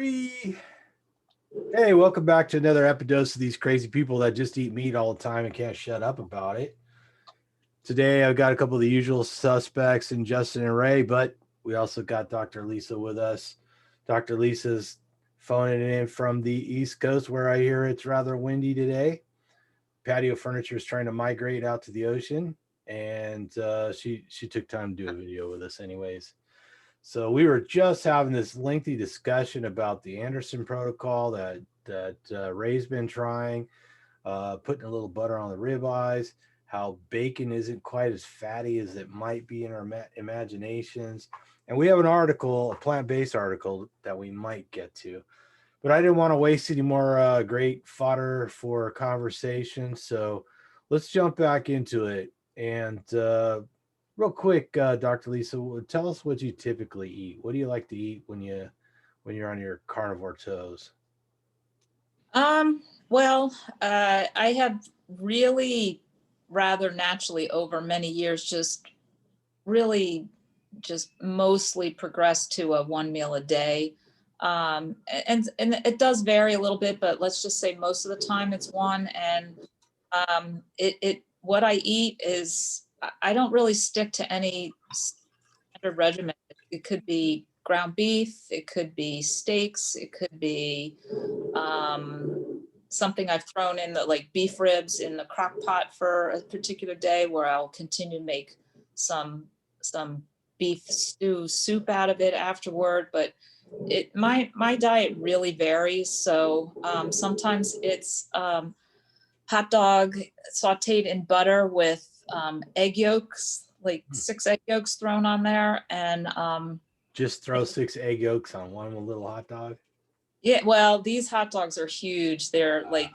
3. Hey, welcome back to another episode of these crazy people that just eat meat all the time and can't shut up about it. Today, I've got a couple of the usual suspects in Justin and Ray, but we also got Dr. Lisa with us. Dr. Lisa's phoning in from the East Coast, where I hear it's rather windy today. Patio furniture is trying to migrate out to the ocean, and she took time to do a video with us anyways. So we were just having this lengthy discussion about the Anderson protocol that Ray's been trying, putting a little butter on the ribeyes, how bacon isn't quite as fatty as it might be in our imaginations. And we have an article, a plant-based article that we might get to. But I didn't want to waste any more great fodder for conversation. So let's jump back into it. And real quick, Dr. Lisa, tell us what you typically eat. What do you like to eat when you're on your carnivore toes? Well, I have really rather naturally over many years just mostly progressed to a one meal a day. And it does vary a little bit, but let's just say most of the time it's one. And what I eat is I don't really stick to any standard regimen. It could be ground beef, it could be steaks, it could be something I've thrown in like beef ribs in the crock pot for a particular day where I'll continue to make some beef stew soup out of it afterward. But my diet really varies. So sometimes it's hot dog sauteed in butter with egg yolks, like 6 egg yolks thrown on there, and just throw 6 egg yolks on one little hot dog. Yeah, well, these hot dogs are huge. They're like,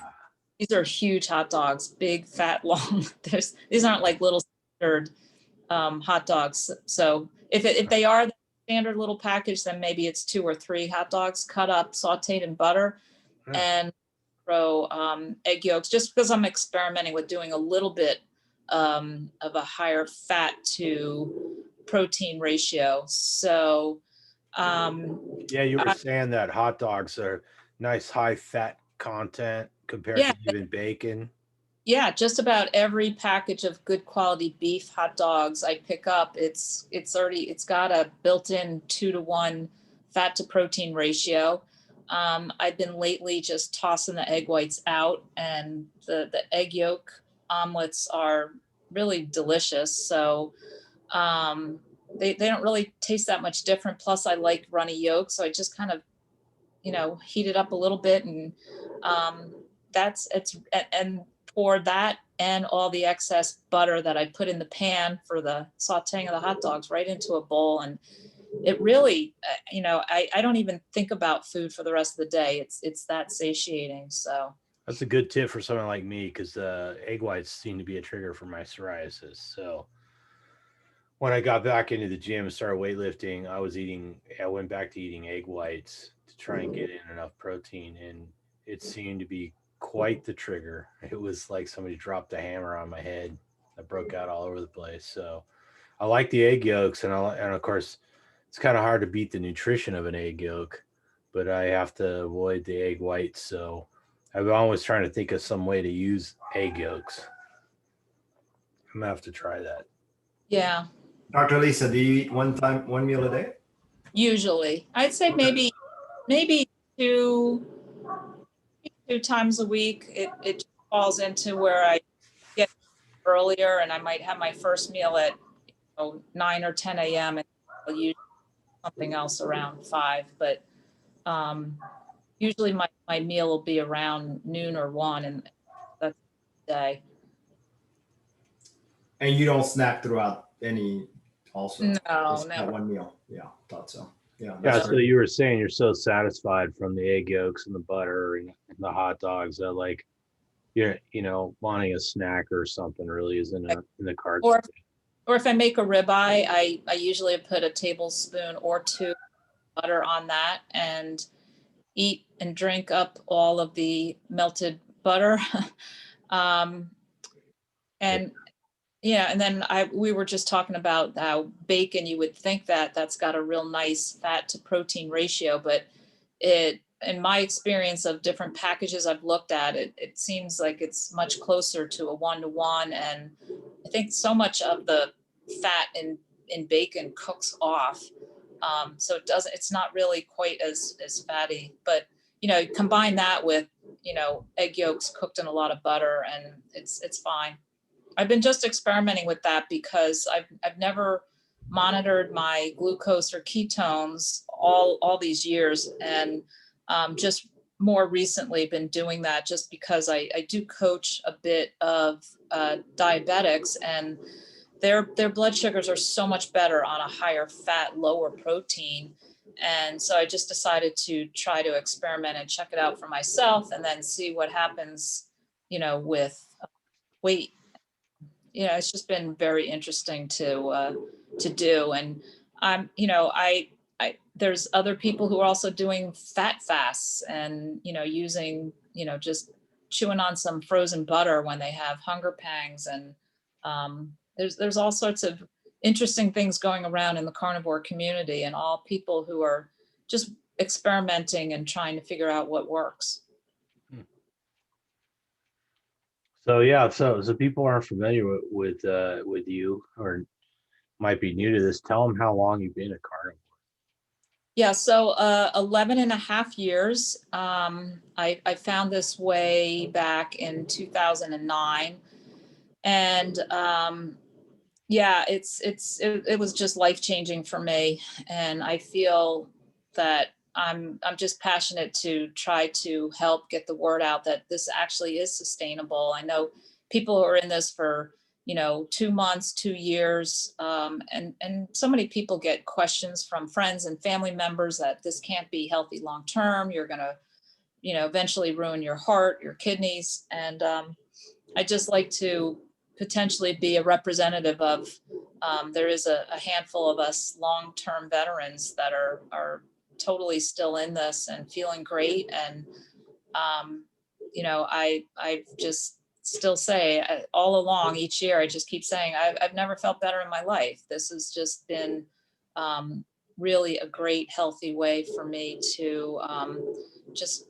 these are huge hot dogs, big, fat, long. These aren't like little standard hot dogs. So if they are the standard little package, then maybe it's 2 or 3 hot dogs cut up, sauteed in butter, and throw egg yolks, just because I'm experimenting with doing a little bit of a higher fat to protein ratio. So yeah, you were saying that hot dogs are nice high fat content compared to even bacon. Yeah, just about every package of good quality beef hot dogs I pick up, it's got a built-in 2-to-1 fat to protein ratio. I've been lately just tossing the egg whites out, and the egg yolk omelets are really delicious. So they don't really taste that much different. Plus, I like runny yolk, so I just kind of, heat it up a little bit, and and pour that and all the excess butter that I put in the pan for the sauteing of the hot dogs right into a bowl. And it really, I don't even think about food for the rest of the day. It's that satiating. So that's a good tip for someone like me, because egg whites seem to be a trigger for my psoriasis. So when I got back into the gym and started weightlifting, I went back to eating egg whites to try and get in enough protein, and it seemed to be quite the trigger. It was like somebody dropped a hammer on my head. I broke out all over the place. So I like the egg yolks, and of course, it's kind of hard to beat the nutrition of an egg yolk, but I have to avoid the egg whites. So I'm always trying to think of some way to use egg yolks. I'm gonna have to try that. Yeah. Dr. Lisa, do you eat one meal a day? Usually, I'd say maybe two times a week. It falls into where I get earlier, and I might have my first meal at 9 or 10 a.m. and I'll use something else around 5. But usually my meal will be around noon or 1, and that's the day. And you don't snack throughout any also? No. One meal. Yeah, thought so. Yeah, so you were saying you're so satisfied from the egg yolks and the butter and the hot dogs that, like, you're wanting a snack or something really isn't in the cards. Or if I make a ribeye, I usually put a tablespoon or 2 butter on that and eat and drink up all of the melted butter. And then we were just talking about how bacon, you would think that that's got a real nice fat to protein ratio, but in my experience of different packages I've looked at, it seems like it's much closer to a 1-to-1. And I think so much of the fat in bacon cooks off. So it's not really quite as fatty, but, combine that with, egg yolks cooked in a lot of butter, and it's fine. I've been just experimenting with that because I've never monitored my glucose or ketones all these years, and just more recently been doing that just because I do coach a bit of diabetics, and their blood sugars are so much better on a higher fat, lower protein. And so I just decided to try to experiment and check it out for myself, and then see what happens, with weight. It's just been very interesting to do. And I there's other people who are also doing fat fasts and, using, just chewing on some frozen butter when they have hunger pangs. And there's all sorts of interesting things going around in the carnivore community, and all people who are just experimenting and trying to figure out what works. So yeah, so people aren't familiar with you, or might be new to this. Tell them how long you've been a carnivore. Yeah, so 11 and a half years. I found this way back in 2009. And yeah, it was just life-changing for me. And I feel that I'm just passionate to try to help get the word out that this actually is sustainable. I know people who are in this for 2 months, 2 years. And so many people get questions from friends and family members that this can't be healthy long-term. You're going to, eventually ruin your heart, your kidneys. And I just like to potentially be a representative of, there is a handful of us long-term veterans that are totally still in this and feeling great. And, I just still say all along each year, I just keep saying, I've never felt better in my life. This has just been really a great, healthy way for me to just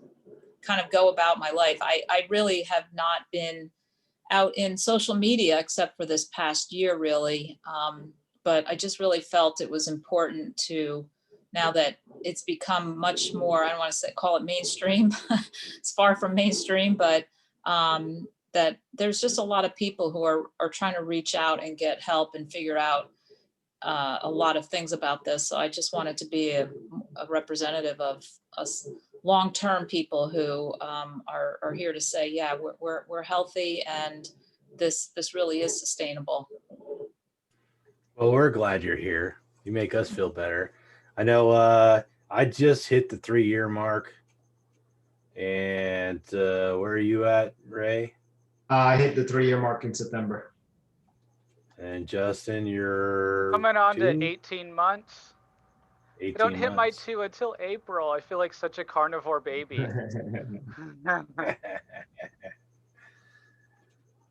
kind of go about my life. I really have not been out in social media except for this past year, really. But I just really felt it was important to, now that it's become much more, I don't want to call it mainstream. It's far from mainstream, but that there's just a lot of people who are trying to reach out and get help and figure out a lot of things about this. So I just wanted to be a representative of us long-term people who are here to say, yeah, we're healthy, and this really is sustainable. Well, we're glad you're here. You make us feel better. I know I just hit the 3-year mark. And where are you at, Ray? I hit the 3-year mark in September. And Justin, you're coming on 2? to 18 months. 18 I don't hit my months. 2 until April. I feel like such a carnivore baby.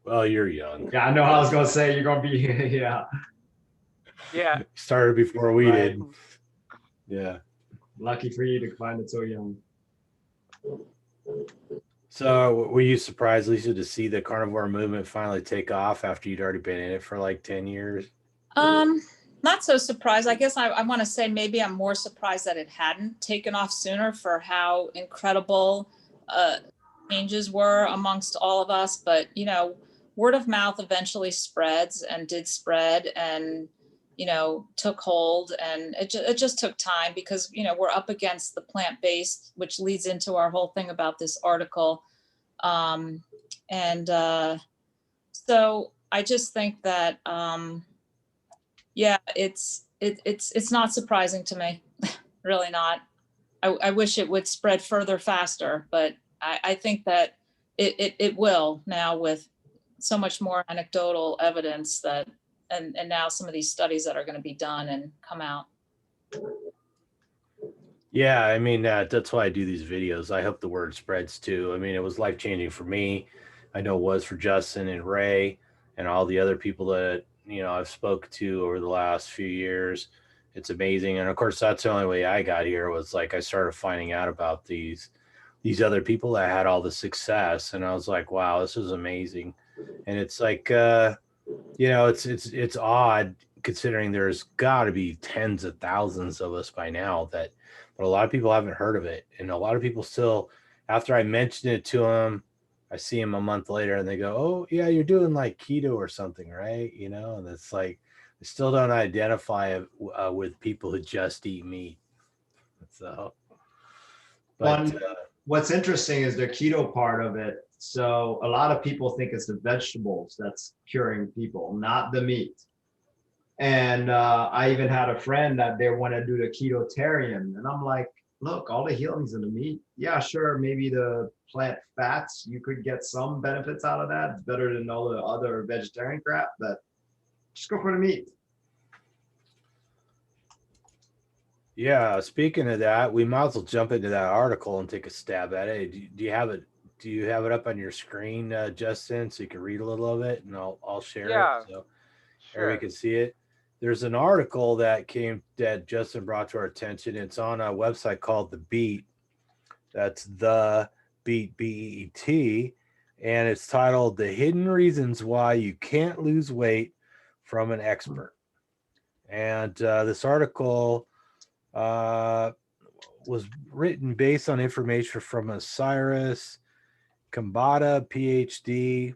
Well, you're young. Yeah, I know. I was gonna say you're gonna be yeah. Yeah. Started before we Right. did. Yeah. Lucky for you to find it so young. So were you surprised, Lisa, to see the carnivore movement finally take off after you'd already been in it for like 10 years? Not so surprised. I guess I want to say maybe I'm more surprised that it hadn't taken off sooner for how incredible changes were amongst all of us. But, word of mouth eventually spreads and did spread and, took hold. And it just took time because, we're up against the plant-based, which leads into our whole thing about this article. So I just think that, yeah, it's not surprising to me, really not. I wish it would spread further faster, but I think that it will now with so much more anecdotal evidence that, and now some of these studies that are going to be done and come out. Yeah, I mean, that's why I do these videos. I hope the word spreads too. I mean, it was life-changing for me. I know it was for Justin and Ray and all the other people that, I've spoke to over the last few years. it's amazing. And of course, that's the only way I got here was like I started finding out about these other people that had all the success, and I was like, wow, this is amazing. And it's like it's odd considering there's got to be tens of thousands of us by now but a lot of people haven't heard of it, and a lot of people still, after I mention it to them, I see them a month later and they go, oh yeah, you're doing like keto or something, right? And it's like I still don't identify with people who just eat meat. So but what's interesting is the keto part of it. So a lot of people think it's the vegetables that's curing people, not the meat. And I even had a friend that they want to do the ketotarian, and I'm like, look, all the healing's in the meat. Yeah, sure, maybe the plant fats, you could get some benefits out of that. It's better than all the other vegetarian crap, but just go for the meat. yeah, speaking of that, we might as well jump into that article and take a stab at it. Do you have it? Do you have it up on your screen, Justin, so you can read a little of it, and I'll share Yeah, it so sure. everybody can see it. There's an article that Justin brought to our attention. It's on a website called The Beat. That's The Beat, BEET, and it's titled "The Hidden Reasons Why You Can't Lose Weight from an Expert." And this article was written based on information from Osiris Kambata, PhD,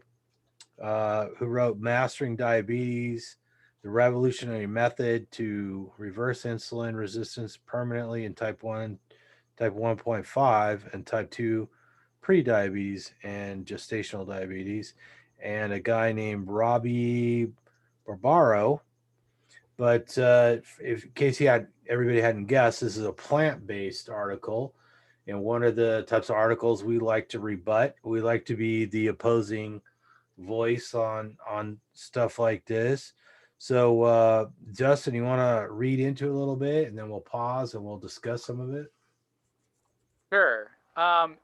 who wrote Mastering Diabetes, the Revolutionary Method to Reverse Insulin Resistance Permanently in Type 1, Type 1.5, and Type 2 Prediabetes and Gestational Diabetes, and a guy named Robbie Barbaro. But in case everybody hadn't guessed, this is a plant-based article. And one of the types of articles we like to rebut. We like to be the opposing voice on stuff like this. So Justin, you want to read into it a little bit, and then we'll pause and we'll discuss some of it? Sure.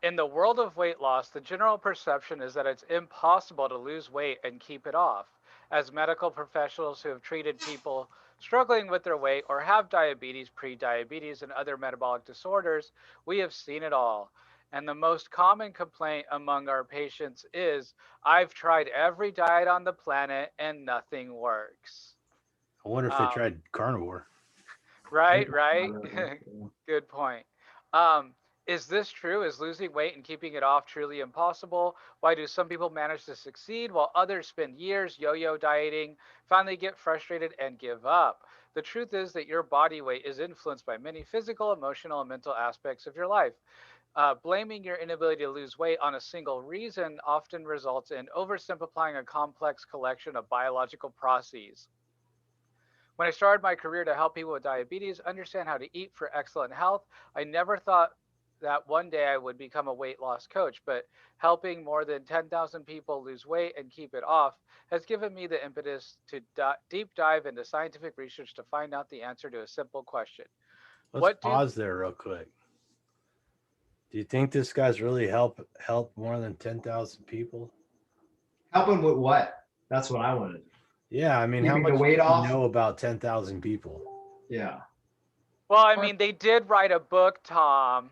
In the world of weight loss, the general perception is that it's impossible to lose weight and keep it off. As medical professionals who have treated people struggling with their weight or have diabetes, pre-diabetes, and other metabolic disorders, we have seen it all. And the most common complaint among our patients is, I've tried every diet on the planet and nothing works. I wonder if they tried carnivore. Right. Good point. Is this true? Is losing weight and keeping it off truly impossible? Why do some people manage to succeed while others spend years yo-yo dieting, finally get frustrated and give up? The truth is that your body weight is influenced by many physical, emotional, and mental aspects of your life. Blaming your inability to lose weight on a single reason often results in oversimplifying a complex collection of biological processes. When I started my career to help people with diabetes understand how to eat for excellent health, I never thought that one day I would become a weight loss coach, but helping more than 10,000 people lose weight and keep it off has given me the impetus to deep dive into scientific research to find out the answer to a simple question. Let's pause there real quick. Do you think this guy's really helped more than 10,000 people? Helping with what? That's what I wanted. Yeah, I mean, Keeping how much the weight do you off? know about 10,000 people? Yeah. Well, I mean, they did write a book, Tom.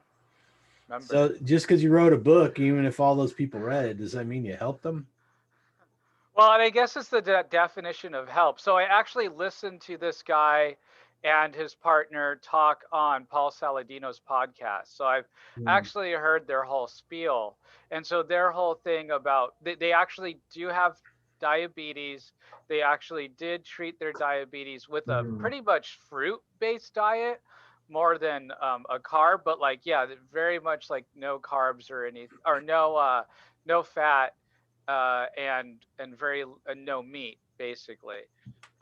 Remember? So just because you wrote a book, even if all those people read it, does that mean you helped them? Well, and I guess it's the definition of help. So I actually listened to this guy and his partner talk on Paul Saladino's podcast. So I've actually heard their whole spiel. And so their whole thing about they actually do have diabetes. They actually did treat their diabetes with a pretty much fruit-based diet more than a carb, but like, yeah, very much like no carbs or anything, or no fat, and very no meat basically,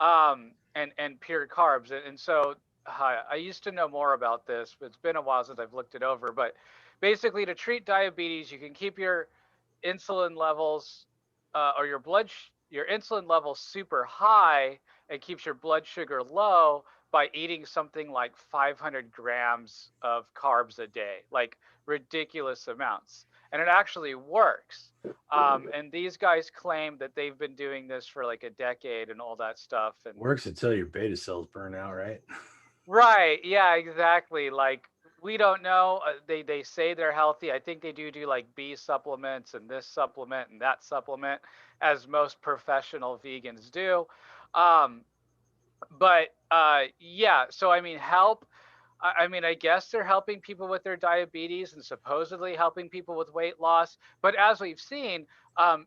and pure carbs. And so I used to know more about this, but it's been a while since I've looked it over. But basically, to treat diabetes, you can keep your insulin levels or your insulin levels super high and keeps your blood sugar low by eating something like 500 grams of carbs a day, like ridiculous amounts. And it actually works. And these guys claim that they've been doing this for like a decade and all that stuff. And Works until your beta cells burn out, right? Right. Yeah, exactly. Like we don't know. They say they're healthy. I think they do like B supplements and this supplement and that supplement, as most professional vegans do. Um, but yeah, so I mean, help. I mean, I guess they're helping people with their diabetes and supposedly helping people with weight loss. But as we've seen,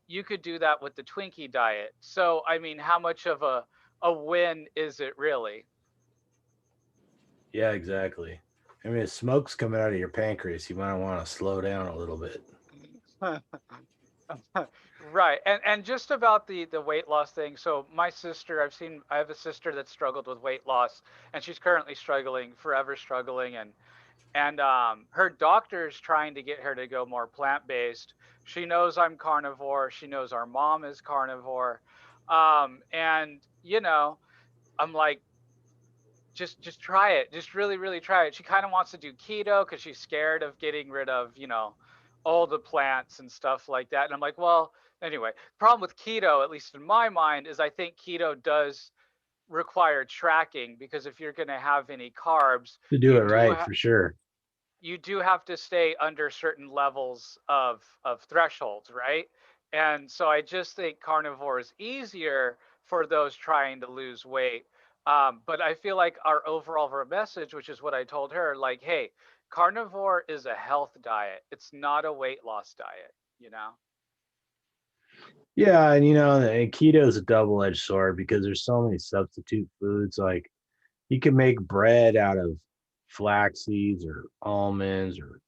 you could do that with the Twinkie diet. So I mean, how much of a win is it really? Yeah, exactly. I mean, if smoke's coming out of your pancreas, you might want to slow down a little bit. Right. And just about the weight loss thing. So my sister, I have a sister that struggled with weight loss, and she's currently struggling, forever struggling, and her doctor's trying to get her to go more plant-based. She knows I'm carnivore. She knows our mom is carnivore. And I'm like, just try it. Just really try it. She kind of wants to do keto because she's scared of getting rid of, all the plants and stuff like that. And I'm like, well, anyway, problem with keto, at least in my mind, is I think keto does require tracking, because if you're going to have any carbs, To do you it do right, for sure. you do have to stay under certain levels of thresholds, right? And so I just think carnivore is easier for those trying to lose weight. But I feel like our overall message, which is what I told her, like, hey, carnivore is a health diet. It's not a weight loss diet, you know? Yeah, and and keto is a double-edged sword because there's so many substitute foods. Like you can make bread out of flax seeds or almonds or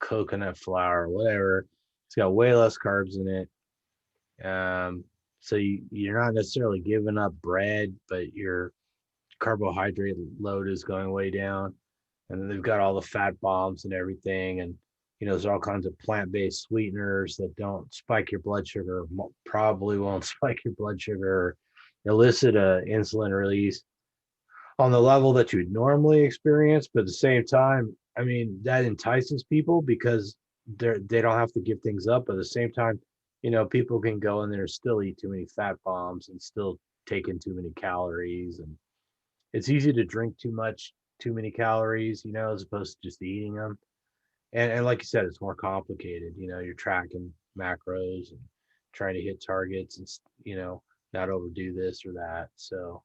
coconut flour or whatever. It's got way less carbs in it. So you're not necessarily giving up bread, but your carbohydrate load is going way down. And then they've got all the fat bombs and everything. And, there's all kinds of plant-based sweeteners that don't spike your blood sugar, probably won't spike your blood sugar, or elicit a insulin release on the level that you'd normally experience. But at the same time, I mean, that entices people because they don't have to give things up. But at the same time, people can go in there and still eat too many fat bombs and still take in too many calories. And it's easy to drink too many calories, as opposed to just eating them. And like you said, it's more complicated. You're tracking macros and trying to hit targets and not overdo this or that. So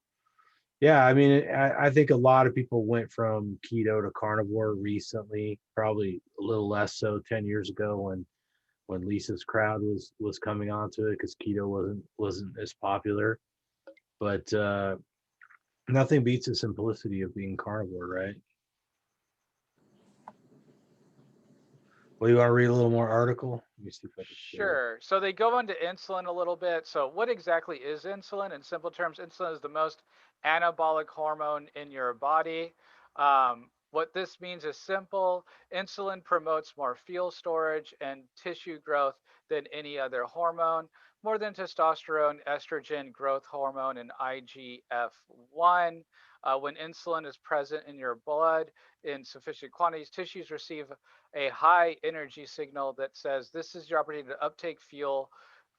yeah, I mean, I think a lot of people went from keto to carnivore recently, probably a little less so 10 years ago when Lisa's crowd was coming onto it because keto wasn't as popular. But nothing beats the simplicity of being carnivore, right? Well, you want to read a little more article? Let me see if I can share. Sure. So they go into insulin a little bit. So what exactly is insulin? In simple terms, insulin is the most anabolic hormone in your body. What this means is simple. Insulin promotes more fuel storage and tissue growth than any other hormone, more than testosterone, estrogen, growth hormone, and IGF-1. When insulin is present in your blood in sufficient quantities, tissues receive a high energy signal that says this is your opportunity to uptake fuel,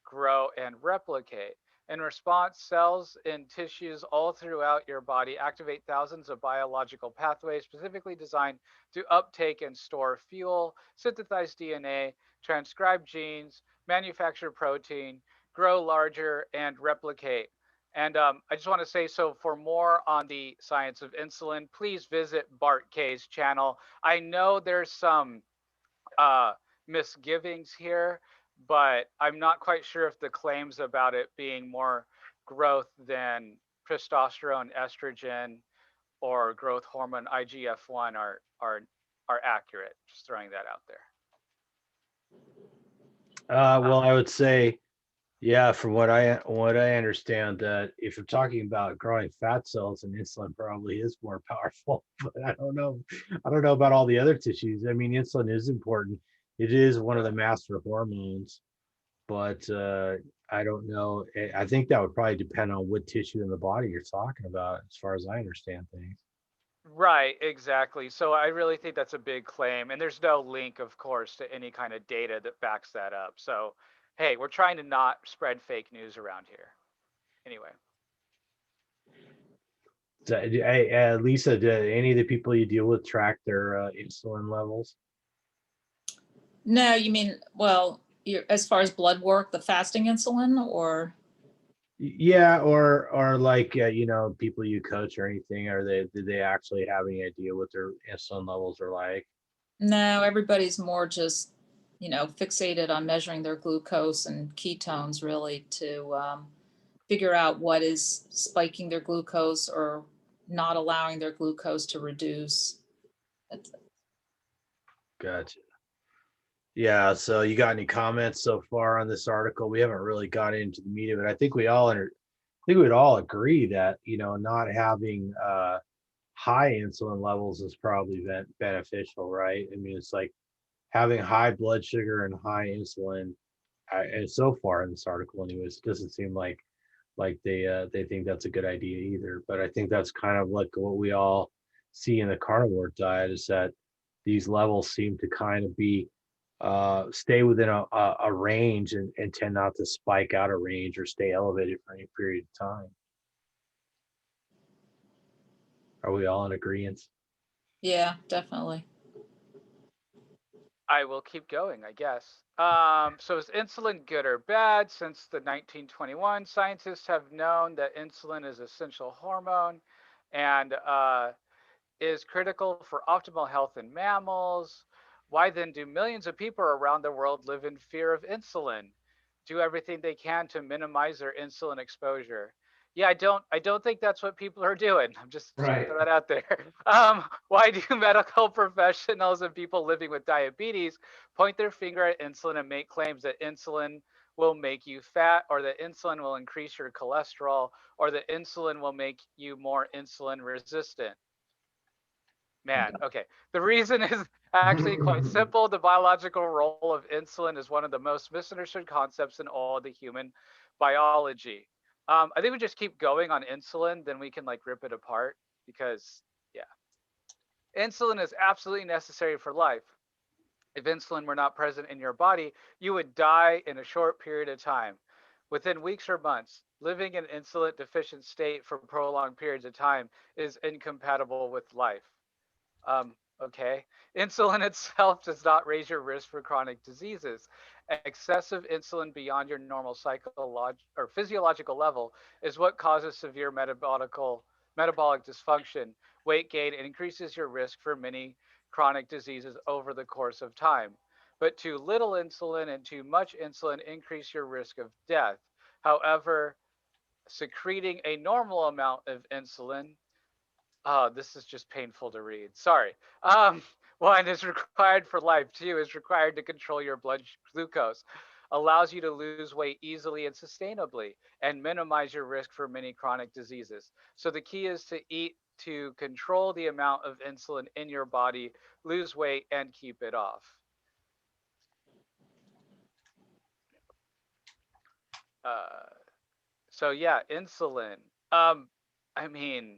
grow, and replicate. In response, cells in tissues all throughout your body activate thousands of biological pathways specifically designed to uptake and store fuel, synthesize DNA, transcribe genes, manufacture protein, grow larger, and replicate. And I just want to say, so for more on the science of insulin, please visit Bart K's channel. I know there's some uh, misgivings here, but I'm not quite sure if the claims about it being more growth than testosterone, estrogen, or growth hormone IGF-1 are accurate. Just throwing that out there. Well, I would say, yeah, from what I understand, that if you're talking about growing fat cells, and insulin probably is more powerful, but I don't know. I don't know about all the other tissues. I mean, insulin is important. It is one of the master hormones, but I don't know. I think that would probably depend on what tissue in the body you're talking about, as far as I understand things. Right, exactly. So I really think that's a big claim. And there's no link, of course, to any kind of data that backs that up. So, hey, we're trying to not spread fake news around here. Anyway. So, hey, Lisa, do any of the people you deal with track their insulin levels? No, you mean, well, as far as blood work, the fasting insulin, or? Yeah, or like people you coach or anything, or do they actually have any idea what their insulin levels are like? No, everybody's more just, fixated on measuring their glucose and ketones really to figure out what is spiking their glucose or not allowing their glucose to reduce. Gotcha. Yeah. So you got any comments so far on this article? We haven't really got into the meat of it. I think we all would all agree that not having high insulin levels is probably beneficial, right? I mean, it's like having high blood sugar and high insulin. And so far in this article, anyways, it doesn't seem like they think that's a good idea either. But I think that's kind of like what we all see in the carnivore diet, is that these levels seem to kind of be stay within a range and tend not to spike out of range or stay elevated for any period of time. Are we all in agreement? Yeah, definitely. I will keep going, I guess. So is insulin good or bad? Since the 1921, scientists have known that insulin is an essential hormone and is critical for optimal health in mammals. Why then do millions of people around the world live in fear of insulin? Do everything they can to minimize their insulin exposure. Yeah, I don't think that's what people are doing. I'm just gonna Right. throw that out there. Why do medical professionals and people living with diabetes point their finger at insulin and make claims that insulin will make you fat, or that insulin will increase your cholesterol, or that insulin will make you more insulin resistant? Man, okay. The reason is actually quite simple. The biological role of insulin is one of the most misunderstood concepts in all of the human biology. I think we just keep going on insulin, then we can like rip it apart because, yeah, insulin is absolutely necessary for life. If insulin were not present in your body, you would die in a short period of time. Within weeks or months, living in insulin deficient state for prolonged periods of time is incompatible with life. Okay. Insulin itself does not raise your risk for chronic diseases. Excessive insulin beyond your normal or physiological level is what causes severe metabolic dysfunction, weight gain, and increases your risk for many chronic diseases over the course of time. But too little insulin and too much insulin increase your risk of death. However, secreting a normal amount of insulin, oh, this is just painful to read. Sorry. One is required for life. Two is required to control your blood glucose. Allows you to lose weight easily and sustainably and minimize your risk for many chronic diseases. So the key is to eat to control the amount of insulin in your body, lose weight, and keep it off. Uh, so yeah, insulin. I mean,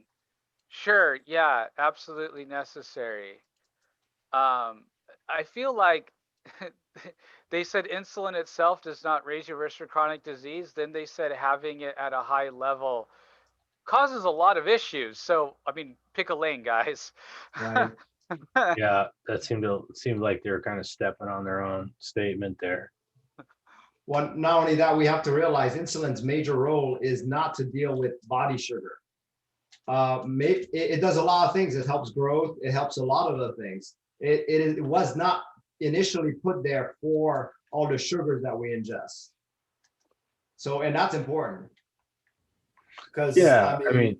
sure, yeah, absolutely necessary. I feel like they said insulin itself does not raise your risk for chronic disease. Then they said having it at a high level causes a lot of issues. So, I mean, pick a lane, guys. Right. Yeah, that seemed like they were kind of stepping on their own statement there. Well, not only that, we have to realize insulin's major role is not to deal with body sugar. It does a lot of things. It helps growth. It helps a lot of other things. It was not initially put there for all the sugars that we ingest. So, and that's important because Yeah, I mean,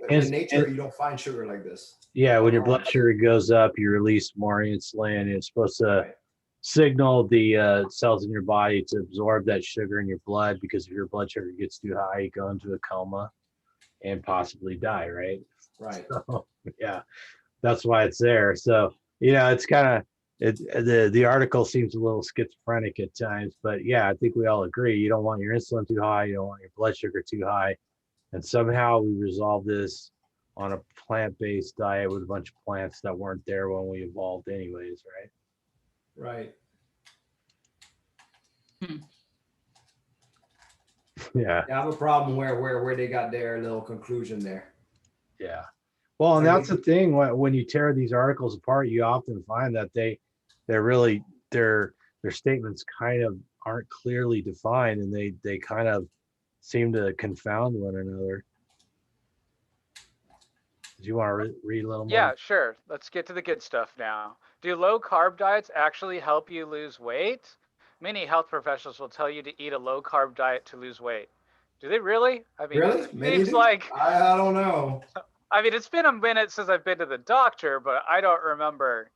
in nature, you don't find sugar like this. yeah, when your blood sugar goes up, you release more insulin. It's supposed to Right. signal the cells in your body to absorb that sugar in your blood, because if your blood sugar gets too high, you go into a coma and possibly die, right? Right. So, yeah, that's why it's there. So, it's kind of the article seems a little schizophrenic at times, but yeah, I think we all agree. You don't want your insulin too high, you don't want your blood sugar too high. And somehow we resolved this on a plant-based diet with a bunch of plants that weren't there when we evolved anyways, right? Right. Yeah. I have a problem where they got their little conclusion there. Yeah. Well, and that's the thing when you tear these articles apart, you often find that they're really their statements kind of aren't clearly defined, and they kind of seem to confound one another. Do you want to read a little more? Yeah, sure. Let's get to the good stuff now. Do low carb diets actually help you lose weight? Many health professionals will tell you to eat a low carb diet to lose weight. Do they really? I mean, Really? it Many seems do? like, I don't know. I mean, it's been a minute since I've been to the doctor, but I don't remember,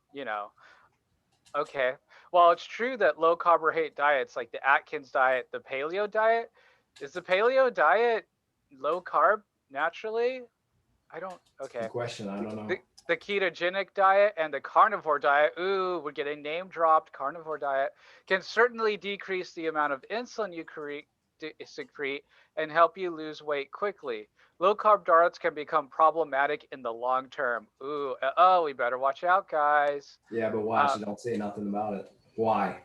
Okay. Well, it's true that low carbohydrate diets like the Atkins diet, the paleo diet, is the paleo diet low carb naturally? Okay. Good question. I don't know. The ketogenic diet and the carnivore diet, ooh, we're getting name dropped. Carnivore diet can certainly decrease the amount of insulin you secrete and help you lose weight quickly. Low carb diets can become problematic in the long term. Ooh, oh, we better watch out, guys. Yeah, but watch, you don't say nothing about it. Why?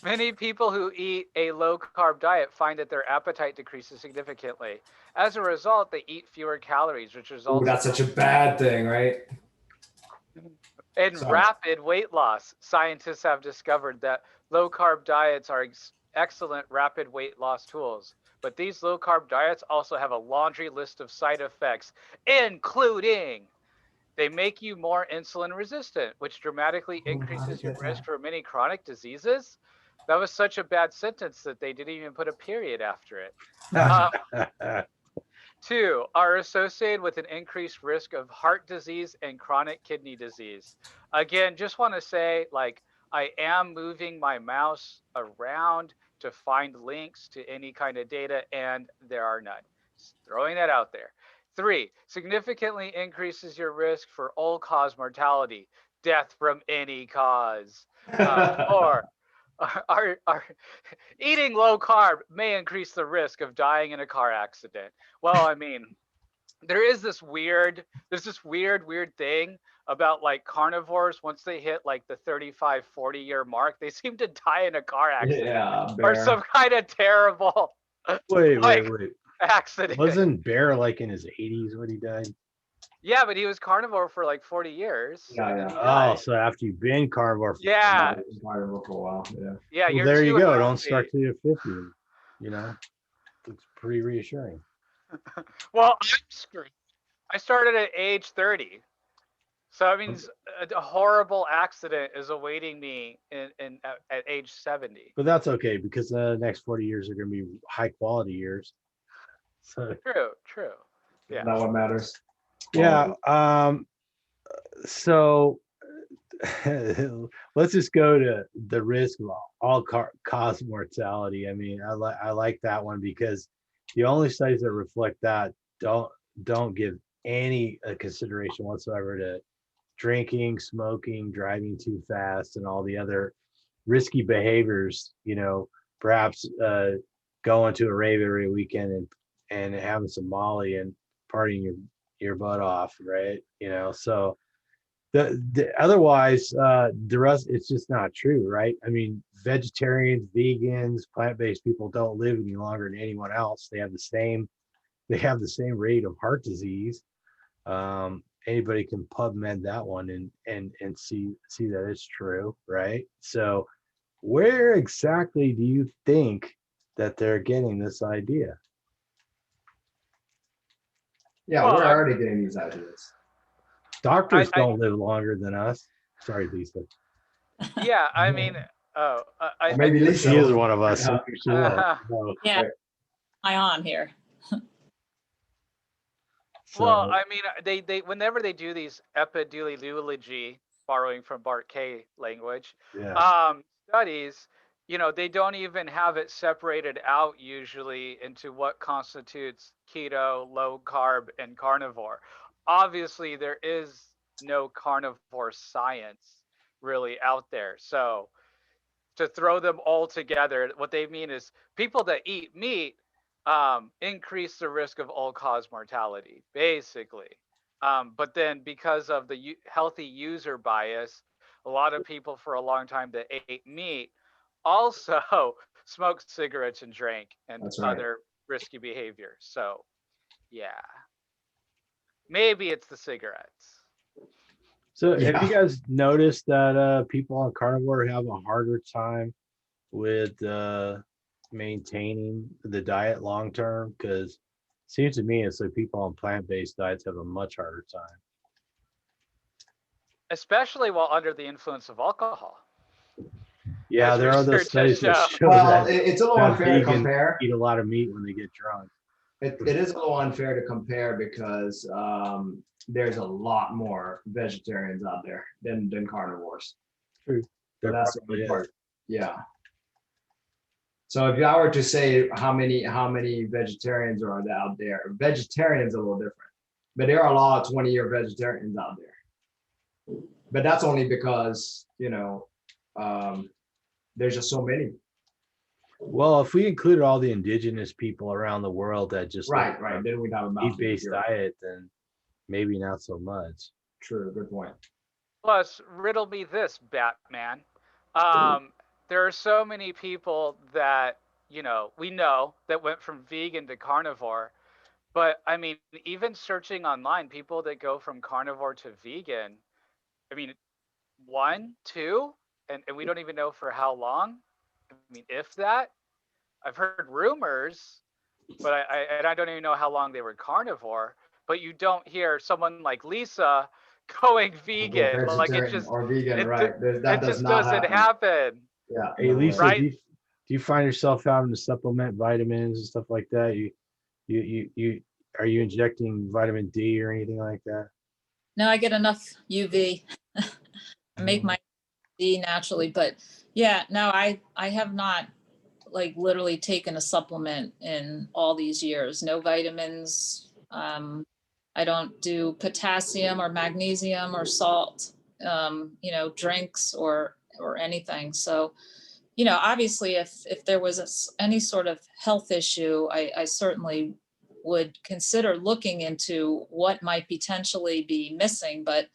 Many people who eat a low carb diet find that their appetite decreases significantly. As a result, they eat fewer calories, which Oh, results that's such a bad thing, right? in Sorry. rapid weight loss. Scientists have discovered that low carb diets are excellent rapid weight loss tools. But these low carb diets also have a laundry list of side effects, including they make you more insulin resistant, which dramatically increases your risk for many chronic diseases. That was such a bad sentence that they didn't even put a period after it. Two, are associated with an increased risk of heart disease and chronic kidney disease. Again, just want to say, like, I am moving my mouse around to find links to any kind of data, and there are none. Just throwing that out there. Three, significantly increases your risk for all-cause mortality, death from any cause. Four, are eating low carb may increase the risk of dying in a car accident. Well, I mean, there's this weird thing about like carnivores. Once they hit like the 35, 40-year mark, they seem to die in a car accident Yeah, or some kind of terrible wait. accident. Wasn't Bear like in his 80s when he died? Yeah, but he was carnivore for like 40 years. Yeah. Oh, so after you've been carnivore for Carnivore for a while. Yeah. Yeah, well, you're there you too go. Don't healthy. start till you're 50. You know, it's pretty reassuring. Well, I'm screwed. I started at age 30. So that means a horrible accident is awaiting me at age 70. But that's okay because the next 40 years are going to be high quality years. So True. Yeah. Isn't that what matters? yeah. So let's just go to the risk of all cause mortality. I mean, I like that one because the only studies that reflect that don't give any consideration whatsoever to drinking, smoking, driving too fast, and all the other risky behaviors. Perhaps going to a rave every weekend and having some Molly and partying your butt off, right? So the otherwise the rest, it's just not true, right? I mean, vegetarians, vegans, plant-based people don't live any longer than anyone else. They have the same rate of heart disease. Anybody can PubMed that one and see that it's true, right? So where exactly do you think that they're getting this idea? Yeah, Well, we're already getting these ideas. Doctors don't live longer than us. Sorry, Lisa. Yeah, I mean, maybe Lisa She is one of us. Yeah. So she will. Yeah, am I on here? Well, I mean, they whenever they do these epidemiology, borrowing from Bart K language, studies, they don't even have it separated out usually into what constitutes keto, low carb, and carnivore. Obviously, there is no carnivore science really out there. So to throw them all together, what they mean is people that eat meat increase the risk of all-cause mortality, basically. But then because of the healthy user bias, a lot of people for a long time that ate meat also smoked cigarettes and drank and other risky behavior. So, yeah. Maybe it's the cigarettes. So have Yeah. you guys noticed that people on carnivore have a harder time with maintaining the diet long term? Because it seems to me it's like people on plant-based diets have a much harder time. Especially while under the influence of alcohol. Yeah, As there are those research has studies that shown. show Well, that, it's a little that unfair to vegans compare. eat a lot of meat when they get drunk. It is a little unfair to compare because there's a lot more vegetarians out there than carnivores. True. So There that's the probably only is. part. Yeah. So if I were to say how many vegetarians are out there, vegetarians are a little different, but there are a lot of 20-year vegetarians out there. But that's only because there's just so many. Well, if we included all the indigenous people around the world that just Right. Then we'd have about meat-based diet, then maybe not so much. True. Good point. Plus, riddle me this, Batman. There are so many people that, we know that went from vegan to carnivore. But I mean, even searching online, people that go from carnivore to vegan, I mean, 1, 2, and we don't even know for how long. I mean, if that. I've heard rumors, but I don't even know how long they were carnivore. But you don't hear someone like Lisa going vegan. Like Vegetarian or vegan, it, right? That it does just not doesn't happen. happen. Yeah. Hey, no way. Lisa, Right. do you find yourself having to supplement vitamins and stuff like that? You are you injecting vitamin D or anything like that? No, I get enough UV. I make my D naturally, but yeah, no, I have not like literally taken a supplement in all these years. No vitamins. I don't do potassium or magnesium or salt, drinks or anything. So, obviously if there was any sort of health issue, I certainly would consider looking into what might potentially be missing. But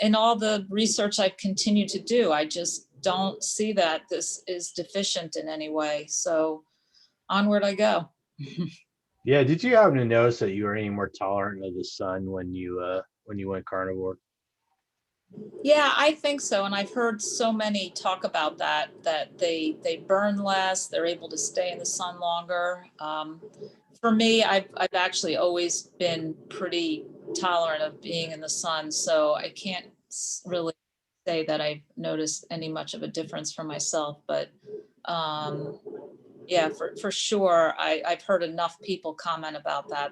in all the research I've continued to do, I just don't see that this is deficient in any way. So onward I go. Yeah, did you happen to notice that you were any more tolerant of the sun when you went carnivore? Yeah, I think so. And I've heard so many talk about that they burn less, they're able to stay in the sun longer. For me, I've actually always been pretty tolerant of being in the sun, so I can't really say that I've noticed any much of a difference for myself. But yeah, for sure, I've heard enough people comment about that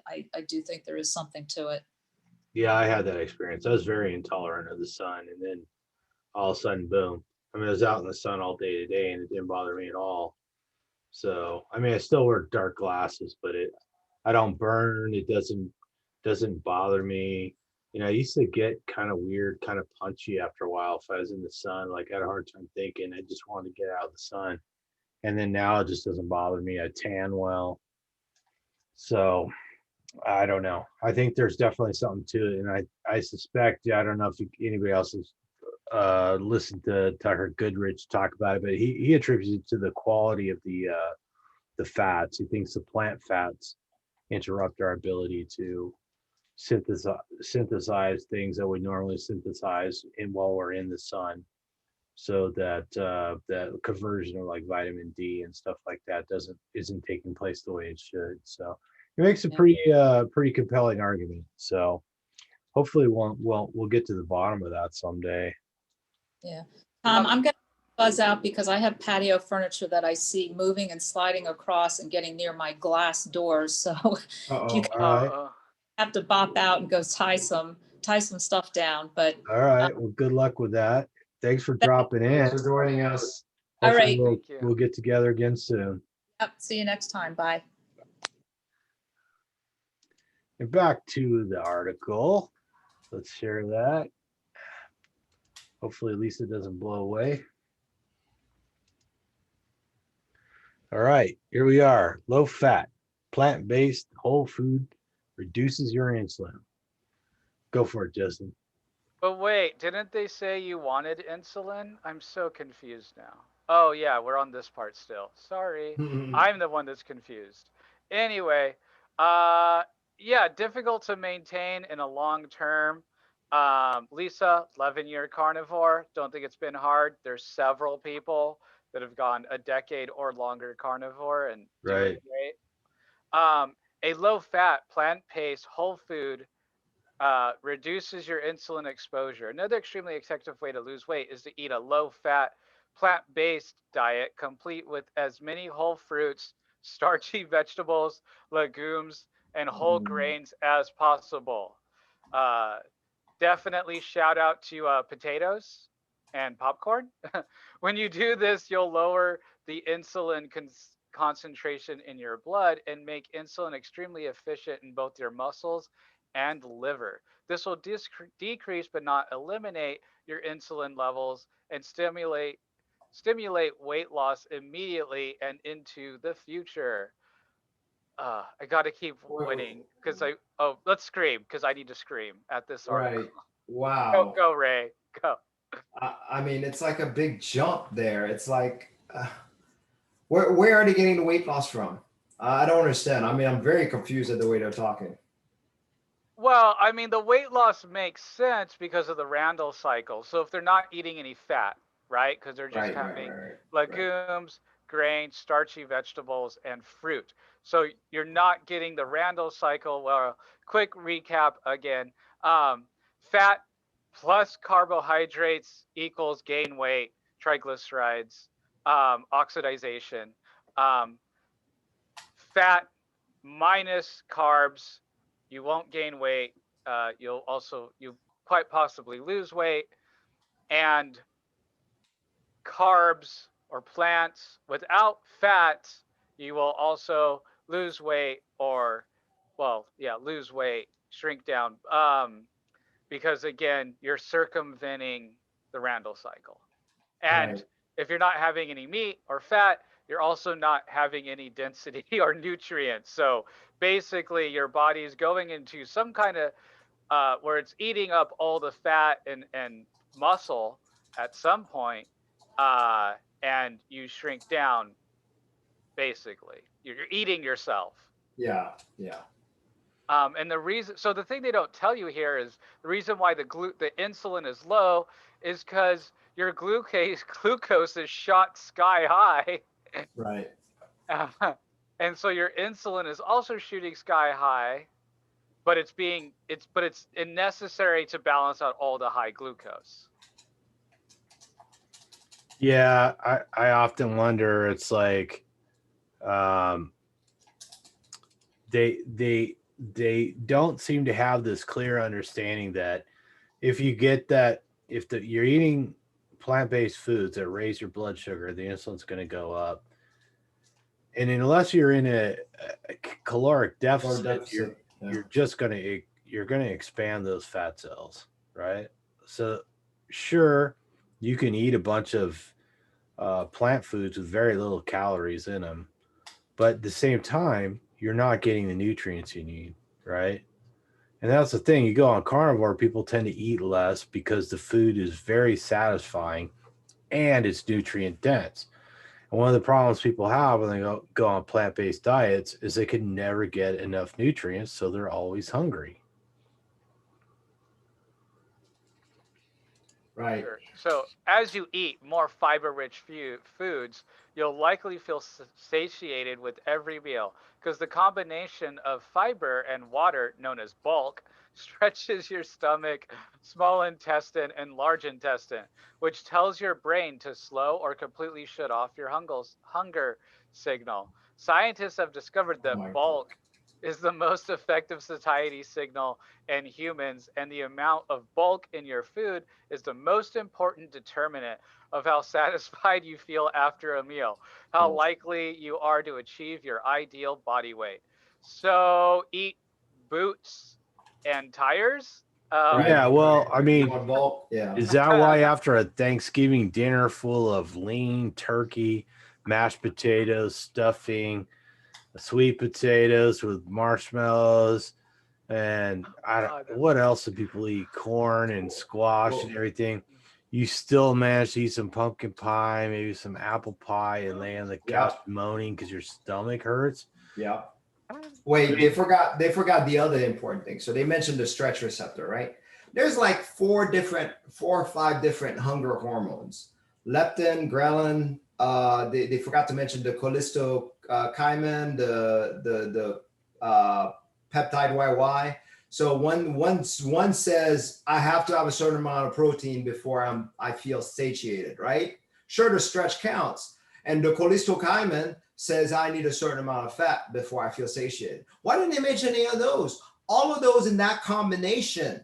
I do think there is something to it. Yeah, I had that experience. I was very intolerant of the sun, and then all of a sudden, boom. I mean, I was out in the sun all day today, and it didn't bother me at all. So, I mean, I still wear dark glasses, but I don't burn. It doesn't bother me. I used to get kind of weird, kind of punchy after a while if I was in the sun. Like, I had a hard time thinking. I just wanted to get out of the sun. And then now it just doesn't bother me. I tan well. So, I don't know. I think there's definitely something to it. And I suspect, I don't know if anybody else has listened to Tucker Goodrich talk about it, but he attributes it to the quality of the fats. He thinks the plant fats interrupt our ability to synthesize things that we normally synthesize while we're in the sun, so that that conversion of like vitamin D and stuff like that isn't taking place the way it should. So it makes a pretty compelling argument. So hopefully we'll get to the bottom of that someday. Yeah. I'm going to buzz out because I have patio furniture that I see moving and sliding across and getting near my glass doors. So you All right. have to bop out and go tie some stuff down. But All right. Well, good luck with that. Thanks for dropping in. Thanks for joining us. All Hopefully right. we'll get together again soon. Yep. See you next time. Bye. And back to the article. Let's share that. Hopefully Lisa doesn't blow away. All right, here we are. Low fat, plant-based, whole food reduces your insulin. Go for it, Justin. But wait, didn't they say you wanted insulin? I'm so confused now. Oh yeah, we're on this part still. Sorry. I'm the one that's confused. Anyway, yeah, difficult to maintain in a long term. Lisa, 11-year carnivore. Don't think it's been hard. There's several people that have gone a decade or longer carnivore and doing Right. great. A low fat, plant based, whole food reduces your insulin exposure. Another extremely effective way to lose weight is to eat a low fat, plant based diet complete with as many whole fruits, starchy vegetables, legumes, and whole grains as possible. Uh, Definitely shout out to potatoes and popcorn. When you do this, you'll lower the insulin concentration in your blood and make insulin extremely efficient in both your muscles and liver. This will decrease but not eliminate your insulin levels and stimulate weight loss immediately and into the future. I got to keep winning because let's scream because I need to scream at this article. Right. Wow. Go Ray, go. I mean, it's like a big jump there. It's like, where are they getting the weight loss from? I don't understand. I mean, I'm very confused at the way they're talking. Well, I mean, the weight loss makes sense because of the Randall cycle. So if they're not eating any fat, right? Because they're just having legumes, grains, starchy vegetables, and fruit. So you're not getting the Randall cycle. Well, quick recap again. Fat plus carbohydrates equals gain weight, triglycerides, oxidization. Fat minus carbs, you won't gain weight. You quite possibly lose weight. And carbs or plants without fat, you will also lose weight or, well, yeah, lose weight, shrink down. Because again, you're circumventing the Randall cycle. And if you're not having any meat or fat, you're also not having any density or nutrients. So basically, your body is going into some kind of where it's eating up all the fat and muscle at some point, and you shrink down. Basically, you're eating yourself. Yeah, yeah. And the reason, so the thing they don't tell you here is the reason why the insulin is low is because your glucose is shot sky high. Right. And so your insulin is also shooting sky high, but it's necessary to balance out all the high glucose. Yeah, I often wonder. It's like, they don't seem to have this clear understanding that if you get that, you're eating plant-based foods that raise your blood sugar, the insulin's going to go up. And unless you're in a caloric deficit, you're just going to expand those fat cells, right? So sure, you can eat a bunch of plant foods with very little calories in them, but at the same time, you're not getting the nutrients you need, right? And that's the thing. You go on carnivore, people tend to eat less because the food is very satisfying and it's nutrient dense. And one of the problems people have when they go on plant-based diets is they can never get enough nutrients, so they're always hungry. Right. Sure. So as you eat more fiber-rich foods, you'll likely feel satiated with every meal because the combination of fiber and water, known as bulk, stretches your stomach, small intestine, and large intestine, which tells your brain to slow or completely shut off your hunger signal. Scientists have discovered that bulk is the most effective satiety signal in humans, and the amount of bulk in your food is the most important determinant of how satisfied you feel after a meal, how likely you are to achieve your ideal body weight. So eat boots and tires. Yeah, well, I mean, yeah. is that why after a Thanksgiving dinner full of lean turkey, mashed potatoes, stuffing, sweet potatoes with marshmallows, and what else do people eat? Corn and squash and everything. You still manage to eat some pumpkin pie, maybe some apple pie, and lay on the couch moaning because your stomach hurts. Yeah. Wait, they forgot the other important thing. So they mentioned the stretch receptor, right? There's like four or five different hunger hormones. Leptin, ghrelin, they forgot to mention the cholecystokinin, the peptide YY. So one says I have to have a certain amount of protein before I feel satiated, right? Sure, the stretch counts. And the cholecystokinin says I need a certain amount of fat before I feel satiated. Why didn't they mention any of those? All of those in that combination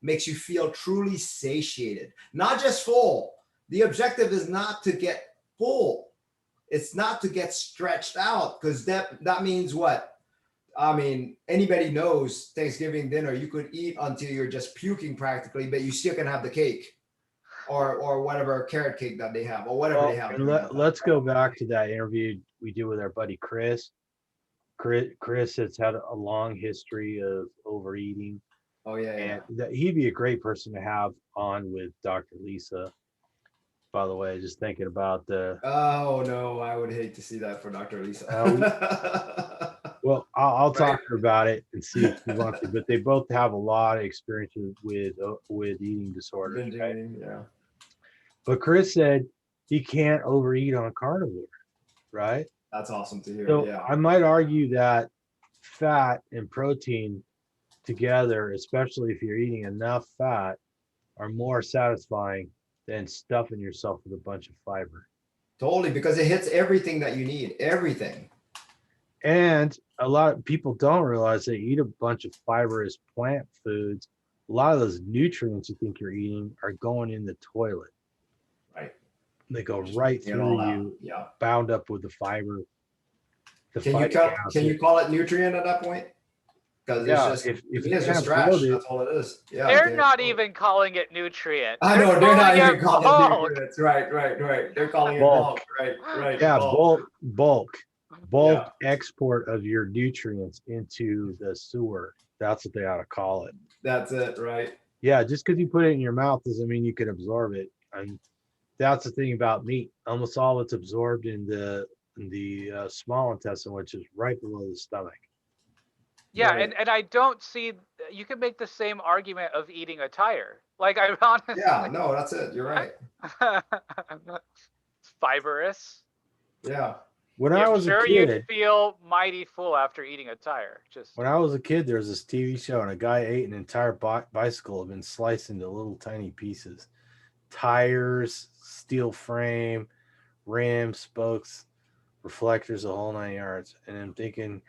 makes you feel truly satiated, not just full. The objective is not to get full. It's not to get stretched out, because that means what? I mean, anybody knows Thanksgiving dinner, you could eat until you're just puking practically, but you still can have the cake or whatever carrot cake that they have or whatever they have. Let's go back to that interview we did with our buddy Chris. Chris has had a long history of overeating. Oh yeah. And he'd be a great person to have on with Dr. Lisa. By the way, just thinking about the. Oh no, I would hate to see that for Dr. Lisa. Well, I'll talk to her about it and see if she wants to. But they both have a lot of experience with eating disorders. Right? Yeah. But Chris said he can't overeat on carnivore, right? That's awesome to hear. So yeah. I might argue that fat and protein together, especially if you're eating enough fat, are more satisfying than stuffing yourself with a bunch of fiber. Totally, because it hits everything that you need, everything. And a lot of people don't realize they eat a bunch of fibrous plant foods. A lot of those nutrients you think you're eating are going in the toilet. Right. They go right through you, bound up with the fiber. Can you call it nutrient at that point? Because it's just if it's just trash, that's all it is. Yeah, they're not even calling it nutrient. I know they're not even calling it nutrients. Right. They're calling it bulk. Right. Yeah, bulk export of your nutrients into the sewer. That's what they ought to call it. That's it, right? Yeah, just because you put it in your mouth doesn't mean you can absorb it. And that's the thing about meat. Almost all of it's absorbed in the small intestine, which is right below the stomach. Yeah, right. and I don't see, you can make the same argument of eating a tire. Like, I honestly. Yeah, no, that's it. You're right. It's fibrous. Yeah. When I was a kid, you'd feel mighty full after eating a tire. When I was a kid, there was this TV show, and a guy ate an entire bicycle had been sliced into little tiny pieces. Tires, steel frame, rims, spokes, reflectors, the whole 9 yards. And I'm thinking,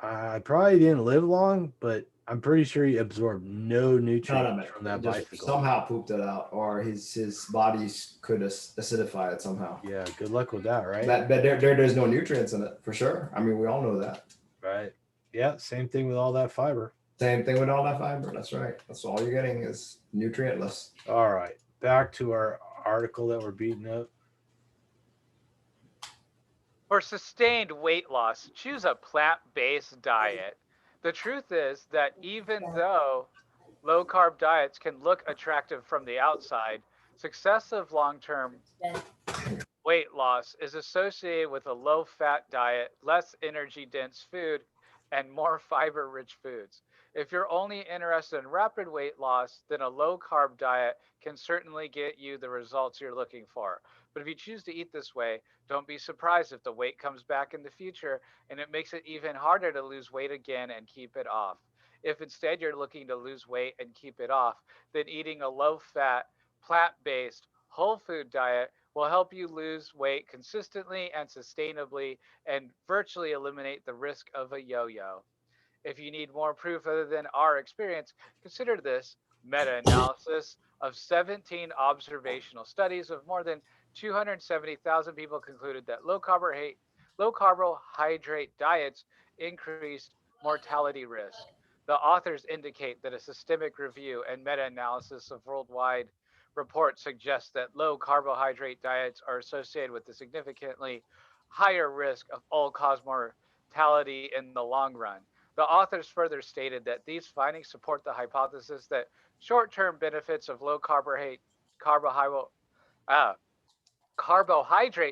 I probably didn't live long, but I'm pretty sure he absorbed no nutrients from that bicycle. Somehow pooped it out, or his body could acidify it somehow. Yeah, good luck with that, right? But there's no nutrients in it for sure. I mean, we all know that. Right. Yeah, same thing with all that fiber. Same thing with all that fiber. That's right. That's all you're getting is nutrientless. All right. Back to our article that we're beating up. For sustained weight loss, choose a plant-based diet. The truth is that even though low-carb diets can look attractive from the outside, successive long-term weight loss is associated with a low-fat diet, less energy-dense food, and more fiber-rich foods. If you're only interested in rapid weight loss, then a low-carb diet can certainly get you the results you're looking for. But if you choose to eat this way, don't be surprised if the weight comes back in the future and it makes it even harder to lose weight again and keep it off. If instead you're looking to lose weight and keep it off, then eating a low-fat, plant-based, whole food diet will help you lose weight consistently and sustainably and virtually eliminate the risk of a yo-yo. If you need more proof other than our experience, consider this meta-analysis of 17 observational studies of more than 270,000 people concluded that low carbohydrate diets increased mortality risk. The authors indicate that a systemic review and meta-analysis of worldwide reports suggest that low carbohydrate diets are associated with a significantly higher risk of all-cause mortality in the long run. The authors further stated that these findings support the hypothesis that short-term benefits of low carbohydrate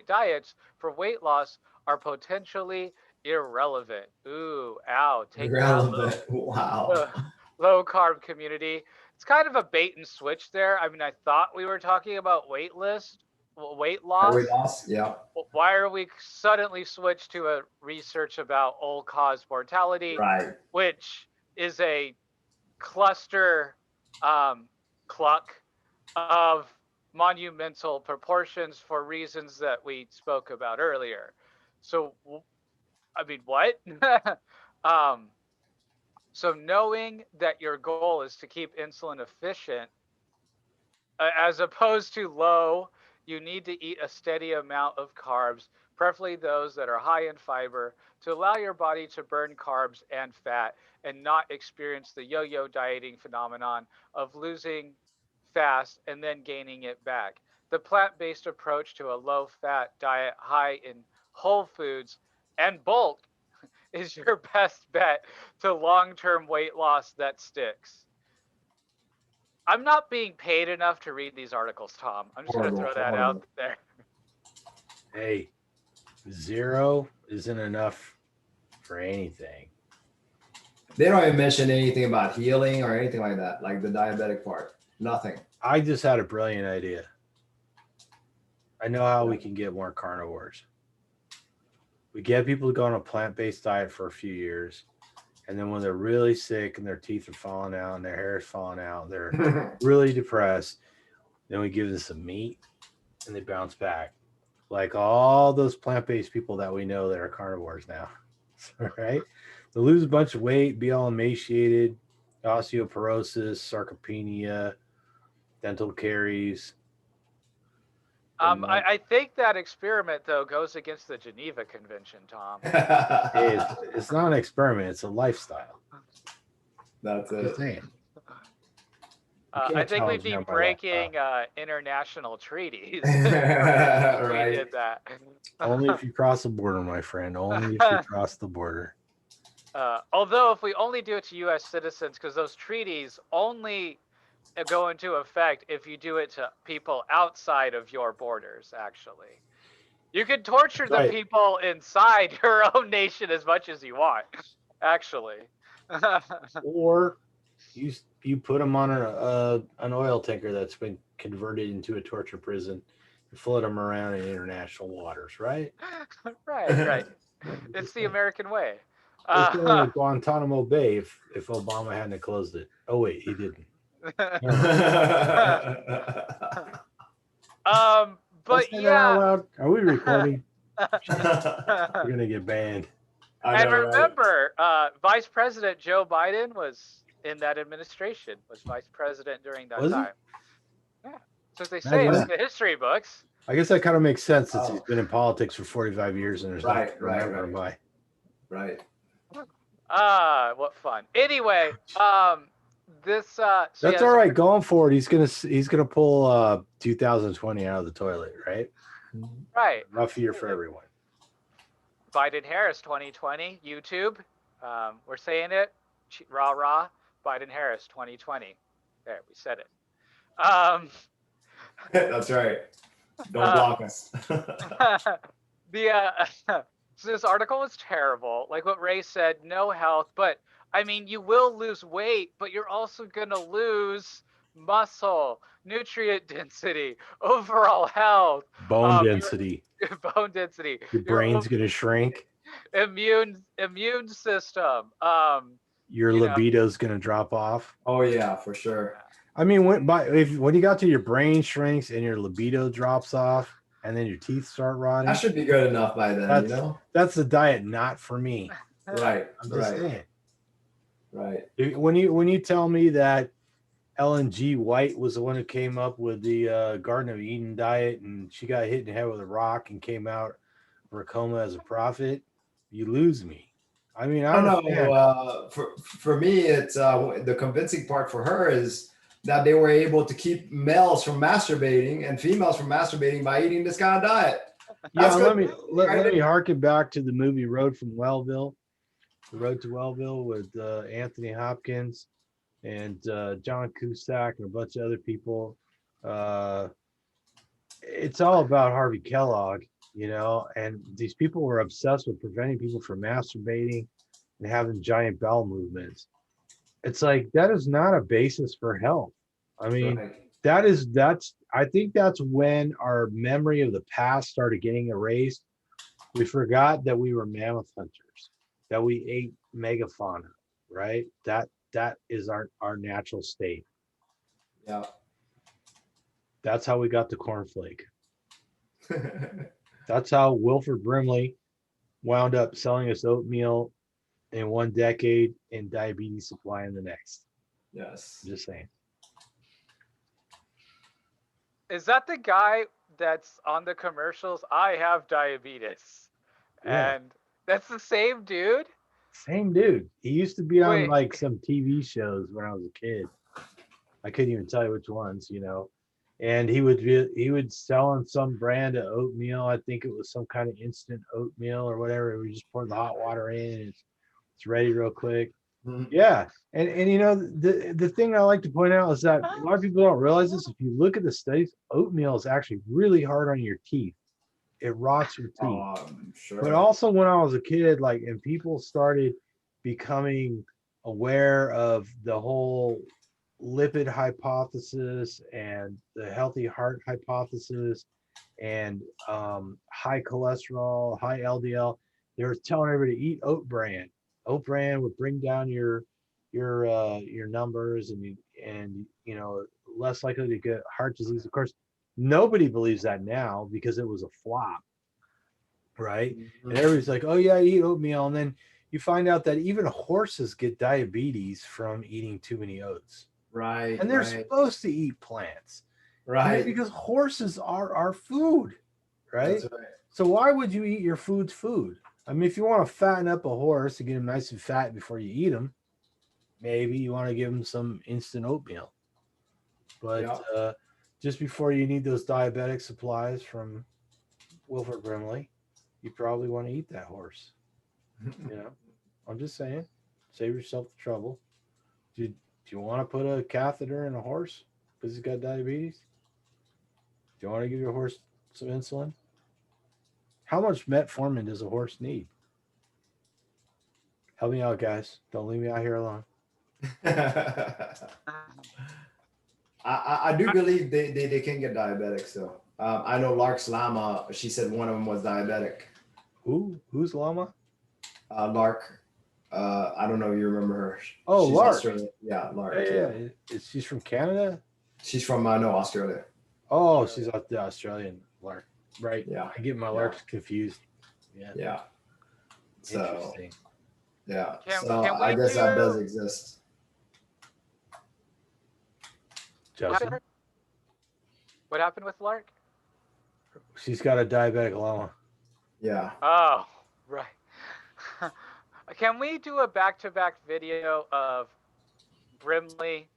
diets for weight loss are potentially irrelevant. Ooh, ow, take Irrelevant. that. Wow. Low carb community. It's kind of a bait and switch there. I mean, I thought we were talking about weight loss. Weight loss. Yeah. Why are we suddenly switched to a research about all-cause mortality, Right. which is a cluster cluck of monumental proportions for reasons that we spoke about earlier. So, I mean, what? um, so knowing that your goal is to keep insulin efficient, as opposed to low, you need to eat a steady amount of carbs, preferably those that are high in fiber, to allow your body to burn carbs and fat and not experience the yo-yo dieting phenomenon of losing fast and then gaining it back. The plant-based approach to a low-fat diet high in whole foods and bulk is your best bet to long-term weight loss that sticks. I'm not being paid enough to read these articles, Tom. I'm just going to throw that out there. Hey, 0 isn't enough for anything. They don't even mention anything about healing or anything like that, like the diabetic part. Nothing. I just had a brilliant idea. I know how we can get more carnivores. We get people to go on a plant-based diet for a few years, and then when they're really sick and their teeth are falling out and their hair is falling out, they're really depressed, then we give them some meat and they bounce back. Like all those plant-based people that we know that are carnivores now, right? They lose a bunch of weight, be all emaciated, osteoporosis, sarcopenia, dental caries. I think that experiment, though, goes against the Geneva Convention, Tom. It's not an experiment. It's a lifestyle. That's it. Just saying. I think we'd be breaking international treaties if Right. we did that. Only if you cross the border, my friend. Only if you cross the border. Although if we only do it to U.S. citizens, because those treaties only go into effect if you do it to people outside of your borders, actually. You can torture the people inside your own nation as much as you want, actually. Or you put them on an oil tanker that's been converted into a torture prison and float them around in international waters, right? Right. It's the American way. It's going to Guantanamo Bay if Obama hadn't closed it. Oh wait, he didn't. But yeah, are we recording? We're gonna get banned. And remember, Vice President Joe Biden was in that administration, was vice president during that time. Yeah, so they say it's in the history books. I guess that kind of makes sense since he's been in politics for 45 years and there's nothing to remember him by. Right. What fun. Anyway, this that's all right. Going forward, he's gonna pull 2020 out of the toilet, right? Right. Rough year for everyone. Biden Harris 2020 YouTube. We're saying it. Rah. Biden Harris 2020. There, we said it. That's right. Don't block us. So this article was terrible. Like what Ray said, no health, but I mean, you will lose weight, but you're also going to lose muscle, nutrient density, overall health, bone density. Bone density. Your brain's going to shrink. Immune system. Your libido's going to drop off. Oh yeah, for sure. I mean, when you got to your brain shrinks and your libido drops off, and then your teeth start rotting. That should be good enough by then, That's the diet not for me. Right. I'm just saying. Right. When you tell me that Ellen G. White was the one who came up with the Garden of Eden diet and she got hit in the head with a rock and came out of a coma as a prophet, you lose me. I mean, I don't know. For me, it's the convincing part for her is that they were able to keep males from masturbating and females from masturbating by eating this kind of diet. Yeah, let me harken back to the movie Road to Wellville with Anthony Hopkins and John Cusack and a bunch of other people. It's all about Harvey Kellogg, you know, and these people were obsessed with preventing people from masturbating and having giant bowel movements. It's like, that is not a basis for health. I mean, Right. I think that's when our memory of the past started getting erased. We forgot that we were mammoth hunters, that we ate megafauna, right? That is our natural state. Yeah. That's how we got the cornflake. That's how Wilford Brimley wound up selling us oatmeal in one decade and diabetes supply in the next. Yes. Just saying. Is that the guy that's on the commercials? I have diabetes. Yeah. And that's the same dude? Same dude. He used to be on Wait. like some TV shows when I was a kid. I couldn't even tell you which ones, you know. And he would sell on some brand of oatmeal. I think it was some kind of instant oatmeal or whatever. We just pour the hot water in and it's ready real quick. Mhm. Yeah. And you know, the thing I like to point out is that a lot of people don't realize this. If you look at the studies, oatmeal is actually really hard on your teeth. It rots your teeth. Sure. But also when I was a kid, like, and people started becoming aware of the whole lipid hypothesis and the healthy heart hypothesis and high cholesterol, high LDL, they were telling everybody to eat oat bran. Oat bran would bring down your numbers and you know, less likely to get heart disease. Of course, nobody believes that now because it was a flop, right? Mhm. And everybody's like, oh yeah, eat oatmeal. And then you find out that even horses get diabetes from eating too many oats. Right. And they're right. supposed to eat plants. Right. Because horses are our food, right? That's right. So why would you eat your food's food? I mean, if you want to fatten up a horse to get him nice and fat before you eat him, maybe you want to give him some instant oatmeal. But Yeah. Just before you need those diabetic supplies from Wilford Brimley, you probably want to eat that horse. You know, I'm just saying, save yourself the trouble. Do you want to put a catheter in a horse because he's got diabetes? Do you want to give your horse some insulin? How much metformin does a horse need? Help me out, guys. Don't leave me out here alone. I do believe they can get diabetics though. I know Lark's llama, she said one of them was diabetic. Who's llama? Lark. I don't know if you remember her. Oh, She's Lark. Australian. Yeah, Lark. Yeah. She's from Canada? She's from no, Australia. Oh, she's the Australian Lark. Right. Yeah. I get my Larks confused. Yeah. Yeah. So Interesting. yeah. Can I we guess that do- does exist. Justin? What happened with Lark? She's got a diabetic llama. Yeah. Oh, right. Can we do a back-to-back video of Brimley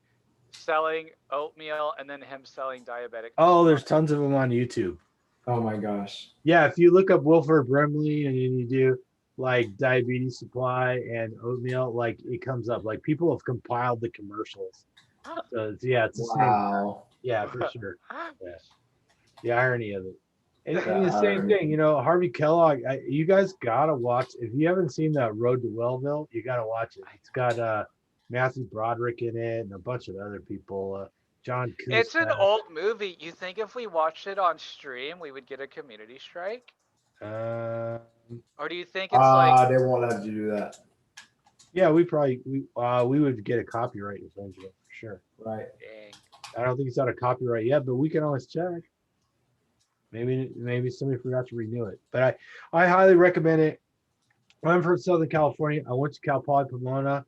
selling oatmeal and then him selling diabetic? Oh, there's tons of them on YouTube. Oh my gosh. Yeah, if you look up Wilford Brimley and then you do like diabetes supply and oatmeal, like it comes up. Like people have compiled the commercials. So yeah, it's the same. Wow. Yeah, for sure. Yeah. The irony of it. And The the same irony. thing, you know, Harvey Kellogg, you guys gotta watch. If you haven't seen that Road to Wellville, you gotta watch it. It's got Matthew Broderick in it and a bunch of other people. John Cusack. It's an old movie. You think if we watched it on stream, we would get a community strike? Or do you think it's like They won't let you do that. Yeah, we would get a copyright infringement for sure. Right. dang. I don't think it's out of copyright yet, but we can always check. Maybe somebody forgot to renew it. But I highly recommend it. I'm from Southern California. I went to Cal Poly Pomona.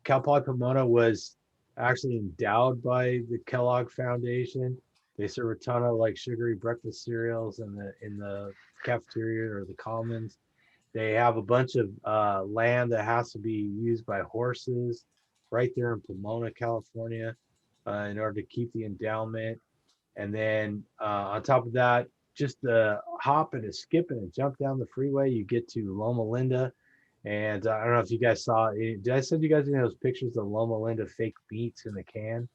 Cal Poly Pomona was actually endowed by the Kellogg Foundation. They serve a ton of like sugary breakfast cereals in the cafeteria or the commons. They have a bunch of land that has to be used by horses right there in Pomona, California, in order to keep the endowment. And then on top of that, just a hop and a skip and a jump down the freeway, you get to Loma Linda. And I don't know if you guys saw it. Did I send you guys any of those pictures of Loma Linda fake meats in the can